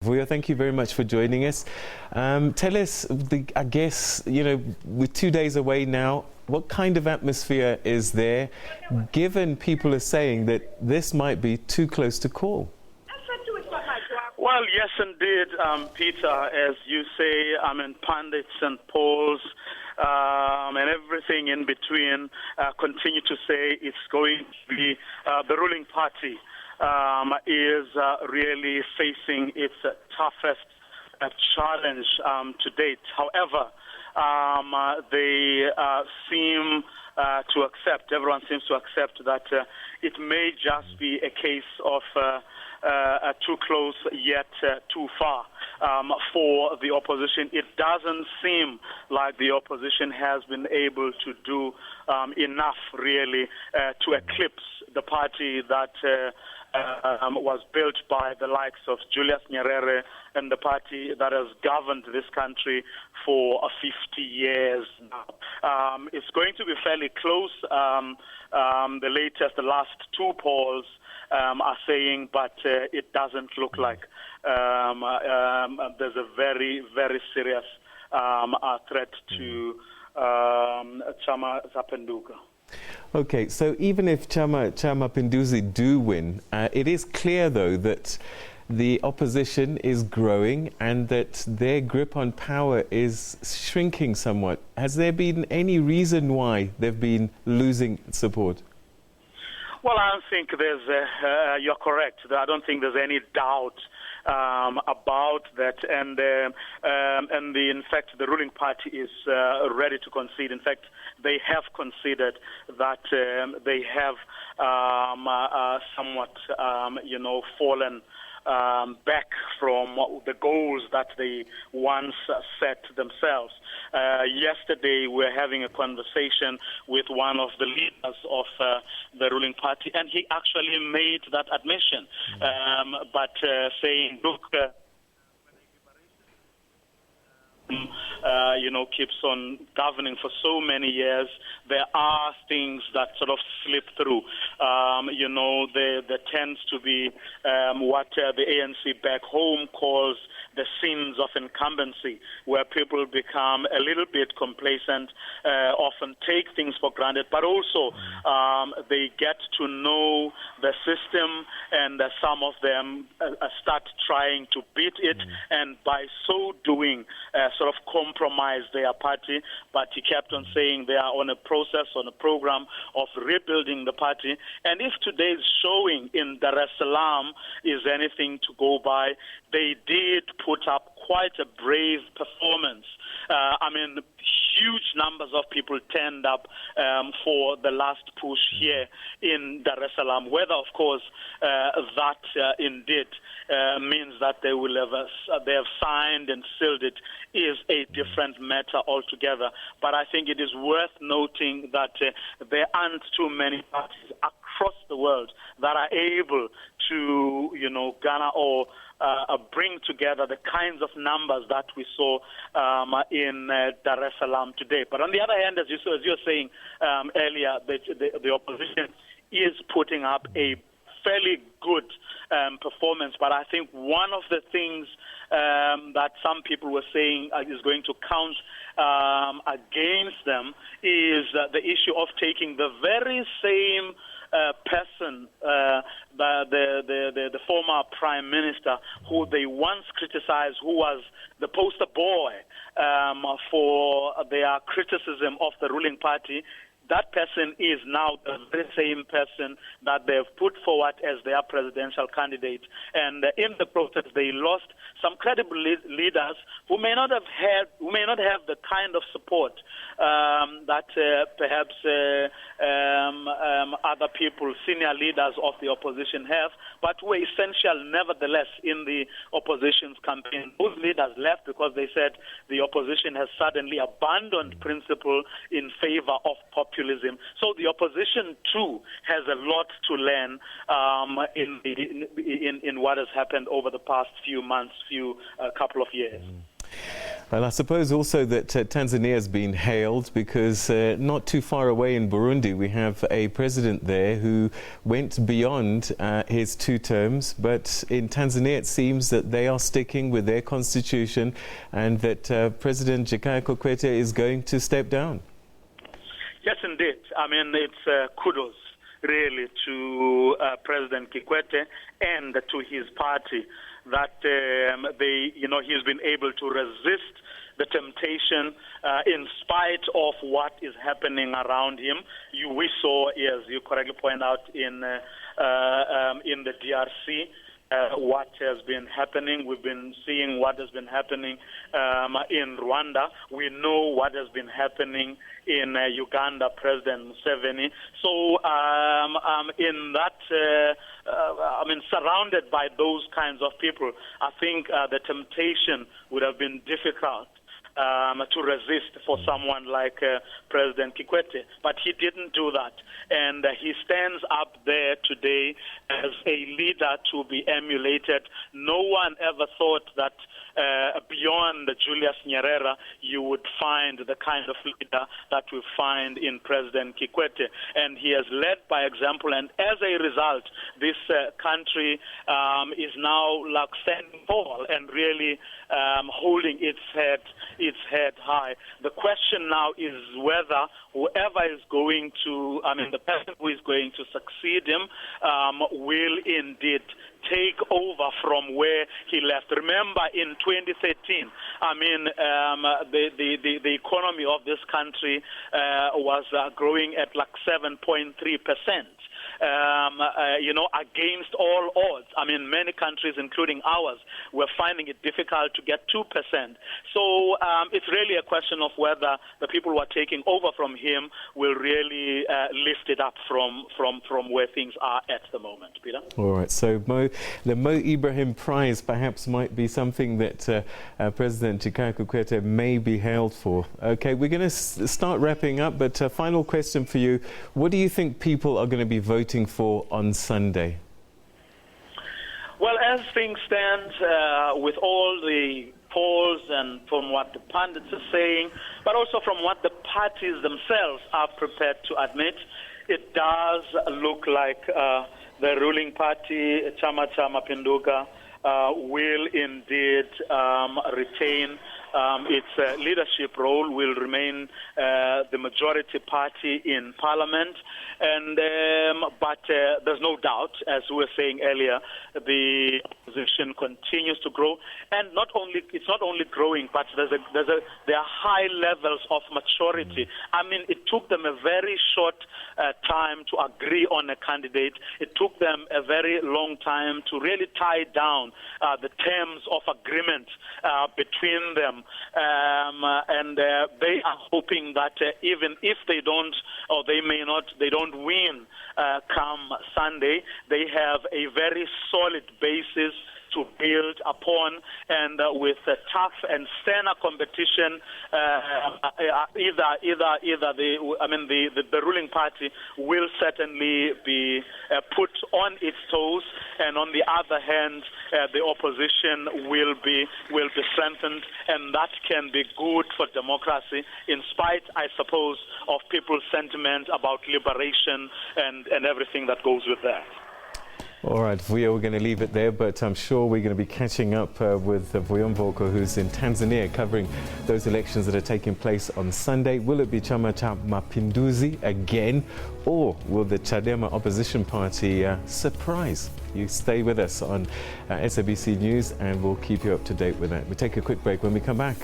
Vuyo, thank you very much for joining us. Tell us, I guess, we're 2 days away now. What kind of atmosphere is there, given people are saying that this might be too close to call? Well, yes, indeed, Peter. As you say, pundits and polls and everything in between continue to say it's going to be the ruling party is really facing its toughest challenge to date. However, they seem to accept, everyone seems to accept that it may just be a case of too close yet too far for the opposition. It doesn't seem like the opposition has been able to do enough, really, to eclipse the party that was built by the likes of Julius Nyerere and the party that has governed this country for 50 years now. It's going to be fairly close. The last two polls are saying, but it doesn't look like there's a very, very serious threat to Chama Zapenduka. Okay, so even if Chama Pinduzi do win, it is clear, though, that the opposition is growing and that their grip on power is shrinking somewhat. Has there been any reason why they've been losing support? Well, I don't think you're correct. I don't think there's any doubt about that, and in fact, the ruling party is ready to concede. In fact, they have conceded that they have somewhat, fallen back from the goals that they once set themselves. Yesterday, we were having a conversation with one of the leaders of the ruling party, and he actually made that admission, but saying, look, keeps on governing for so many years, there are things that sort of slip through. There tends to be what the ANC back home calls the sins of incumbency, where people become a little bit complacent, often take things for granted, but also they get to know the system, and some of them start trying to beat it, and by so doing, sort of compromise their party. But he kept on saying they are on a process, on a program of rebuilding the party. And if today's showing in Dar es Salaam is anything to go by, they did put up quite a brave performance. Huge numbers of people turned up for the last push here in Dar es Salaam. Whether, of course, that indeed means that they have signed and sealed it is a different matter altogether. But I think it is worth noting that there aren't too many parties across the world that are able to, garner or bring together the kinds of numbers that we saw in Dar es Salaam today. But on the other hand, as you're saying earlier, the opposition is putting up a fairly good performance. But I think one of the things that some people were saying is going to count against them is the issue of taking the very same person, the former prime minister, who they once criticized, who was the poster boy for their criticism of the ruling party. That person is now the very same person that they've put forward as their presidential candidate. And in the process, they lost some credible leaders who may not have the kind of support that perhaps other people, senior leaders of the opposition have, but were essential nevertheless in the opposition's campaign. Those leaders left because they said the opposition has suddenly abandoned principle in favor of populism. So the opposition too has a lot to learn in what has happened over the past few months, couple of years. And I suppose also that Tanzania has been hailed because not too far away in Burundi we have a president there who went beyond his 2 terms, but in Tanzania it seems that they are sticking with their constitution and that President Jakaya Kikwete is going to step down. Yes, indeed. I mean, it's kudos really to President Kikwete and to his party that he's been able to resist the temptation in spite of what is happening around him. We saw, as you correctly point out, in the DRC, what has been happening. We've been seeing what has been happening in Rwanda. We know what has been happening in Uganda, President Museveni. So in that, surrounded by those kinds of people, I think the temptation would have been difficult to resist for someone like President Kikwete. But he didn't do that. And he stands up there today as a leader to be emulated. No one ever thought that beyond Julius Nyerere, you would find the kind of leader that we find in President Kikwete. And he has led by example, and as a result, this country is now like standing tall and really holding its head high. The question now is whether whoever is going to, the person who is going to succeed him will indeed take over from where he left. Remember, in 2013, the economy of this country was growing at like 7.3%. Against all odds. Many countries, including ours, were finding it difficult to get 2%. So it's really a question of whether the people who are taking over from him will really lift it up from where things are at the moment. Peter? All right. So the Mo Ibrahim Prize perhaps might be something that President Jakaya Kikwete may be hailed for. Okay, we're going to start wrapping up, but final question for you. What do you think people are going to be voting for on Sunday? Well, as things stand, with all the polls and from what the pundits are saying, but also from what the parties themselves are prepared to admit, it does look like the ruling party, Chama cha Mapinduzi, will indeed retain its leadership role, will remain the majority party in parliament, and but there's no doubt, as we were saying earlier, the opposition continues to grow, and it's not only growing, but there are high levels of maturity. It took them a very short time to agree on a candidate. It took them a very long time to really tie down the terms of agreement between them, and they are hoping that even if they don't, or they don't win come Sunday, they have a very solid basis to build upon, and with tough and sterner competition, the ruling party will certainly be put on its toes, and on the other hand, the opposition will be strengthened, and that can be good for democracy, in spite, I suppose, of people's sentiment about liberation and everything that goes with that. All right, Vuyo, we're going to leave it there, but I'm sure we're going to be catching up with Vuyo Mvoko, who's in Tanzania, covering those elections that are taking place on Sunday. Will it be Chama cha Mapinduzi again, or will the Chadema opposition party surprise? You stay with us on SABC News, and we'll keep you up to date with that. We'll take a quick break. When we come back,